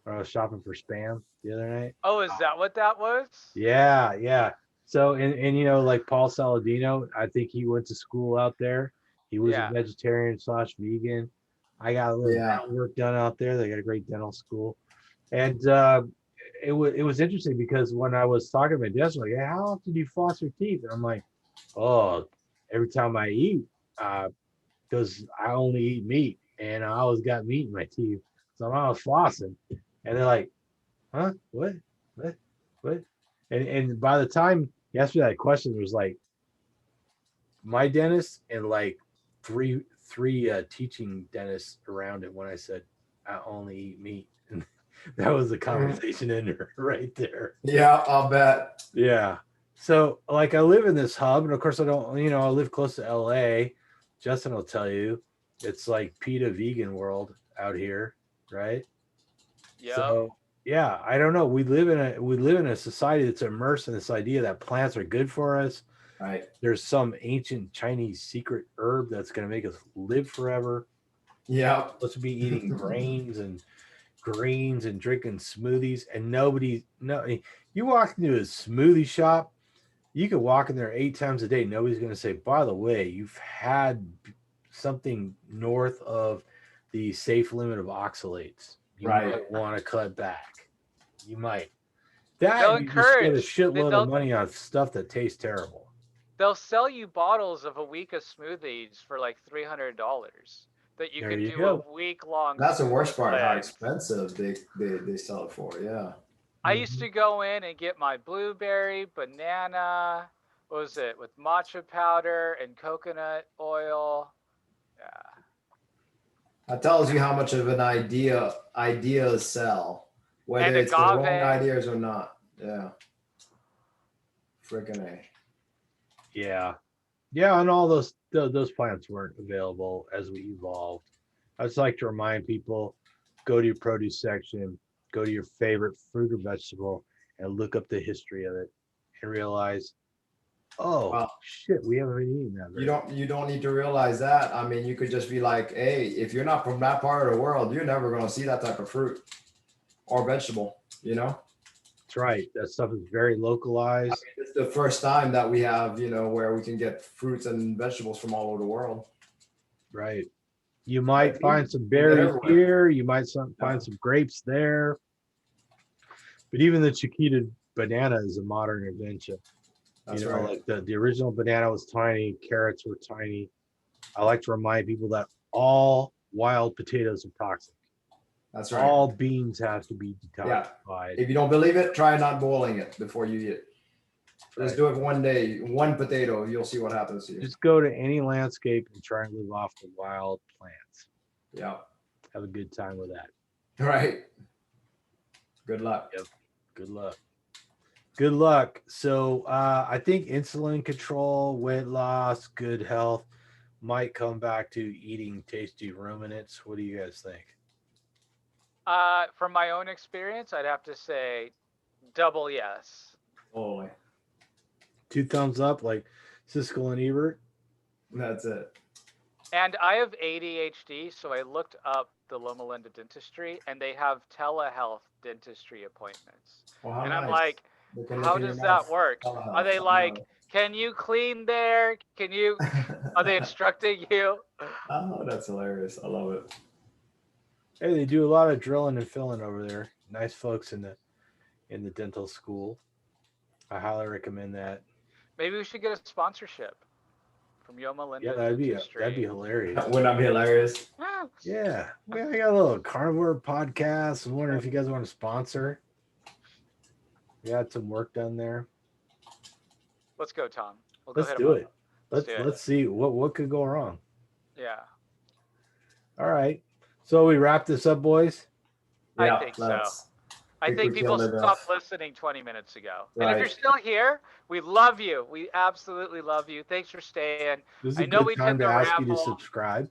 when I was shopping for Spam the other night? Oh, is that what that was? Yeah. So, and you know, like Paul Saladino, I think he went to school out there. He was a Yeah. vegetarian / vegan. I got a little dental work done out there. They got a great dental school. And it was interesting because when I was talking to my dentist, like, hey, how often do you floss your teeth? And I'm like, oh, every time I eat, because I only eat meat and I always got meat in my teeth. So I'm always flossing. And they're like, huh? What? What? What? And by the time he asked me that question, it was like my dentist and like three teaching dentists around it when I said I only eat meat. And that was the conversation ender right there. Yeah, I'll bet. Yeah. So like I live in this hub, and of course I don't, you know, I live close to LA. Justin will tell you it's like PETA vegan world out here, right? Yeah. So yeah, I don't know. We live in a society that's immersed in this idea that plants are good for us. Right. There's some ancient Chinese secret herb that's going to make us live forever. Yeah. Supposed to be eating grains and greens and drinking smoothies, and nobody, no, you walk into a smoothie shop, you could walk in there 8 times a day. Nobody's going to say, by the way, you've had something north of the safe limit of oxalates. You might want to cut back. You might. They'll You just spend a encourage- shitload they'll- of money on stuff that tastes terrible. They'll sell you bottles of a week of smoothies for like $300 that you There can you do go. a week long. That's the worst part, how legs. expensive they sell it for. Yeah. I used to go in and get my blueberry, banana, what was it, with matcha powder and coconut oil. Yeah. That tells you how much of an ideas sell, whether And it's the wrong agave. ideas or not. Yeah. Freaking A. Yeah. Yeah, and all those plants weren't available as we evolved. I just like to remind people, go to your produce section, go to your favorite fruit or vegetable, and look up the history of it and realize, oh Wow. shit, we haven't been eating that. You don't need to realize that. I mean, you could just be like, hey, if you're not from that part of the world, you're never going to see that type of fruit or vegetable, you know? That's right. That stuff is very localized. I mean, it's the first time that we have, you know, where we can get fruits and vegetables from all over the world. Right. You might Right. find some berries everywhere. here. You might find some grapes there. But even the Chiquita banana is a modern invention. That's you know, right. like the original banana was tiny, carrots were tiny. I like to remind people that all wild potatoes are toxic. That's right. All beans have to be detoxified. If you don't believe it, try not boiling it before you eat it. Just do it one day, one potato, you'll see what happens to you. Just go to any landscape and try and live off the wild plants. Yeah. Have a good time with that. Right. Good luck. Yep. Good luck. Good luck. So I think insulin control, weight loss, good health might come back to eating tasty ruminants. What do you guys think? From my own experience, I'd have to say double yes. Holy. 2 thumbs up, like Siskel and Ebert. That's it. And I have ADHD, so I looked up the Loma Linda Dentistry, and they have telehealth dentistry appointments. Well, how And I'm nice. like, They can look how in your does mouth. that work? Telehealth. Are they like, can you clean there? Can you, are they instructing you? Oh, that's hilarious. I love it. Hey, they do a lot of drilling and filling over there. Nice folks in the dental school. I highly recommend that. Maybe we should get a sponsorship from Yoma Linda Yeah, that'd be Dentistry. hilarious. Wouldn't that be hilarious? Ah, Yeah, I got a little carnivore podcast. I'm wondering if you guys want to sponsor. We had some work done there. let's go, Tom. We'll go Let's hit do 'em it. up. Let's see what could go wrong. Yeah, All right. So we wrap this up, boys. Yeah, I think so. I think think we people killed it stopped off. listening 20 minutes ago. And if Right. you're still here, we love you. We absolutely love you. Thanks for staying. This is I a know good we time did to the ask you to raffle. subscribe.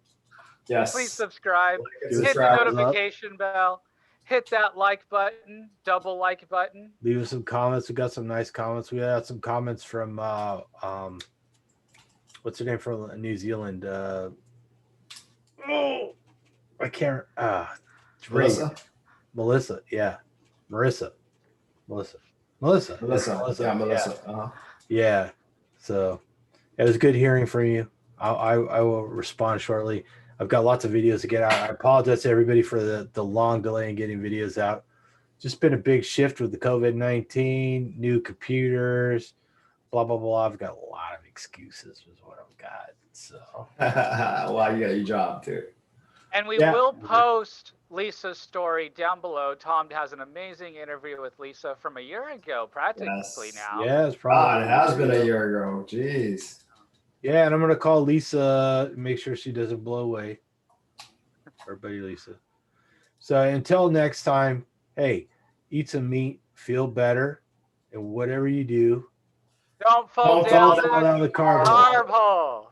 Yes. Please subscribe. Like and Give us Hit the subscribe. thumbs up. notification bell. Hit that like button, double like button. Leave us some comments. We got some nice comments. We had some comments from what's her name from New Zealand? Oh, I can't. Melissa? Melissa. Yeah, Melissa. Melissa. Yeah, Melissa. Uh-huh. Yeah. So it was good hearing from you. I will respond shortly. I've got lots of videos to get out. I apologize to everybody for the long delay in getting videos out. Just been a big shift with the COVID-19, new computers, blah, blah, blah. I've got a lot of excuses is what I've got. So Well, you got your job too. And we Yeah. will post Lisa's story down below. Tom has an amazing interview with Lisa from a year ago, practically Yes. now. yeah, it's God, probably it has been a year ago. Jeez. Yeah, and I'm gonna call Lisa, make sure she doesn't blow away. Our buddy Lisa. So until next time, hey, eat some meat, feel better, and whatever you do, Don't fall Don't fall down down the the carb hole. carb hole.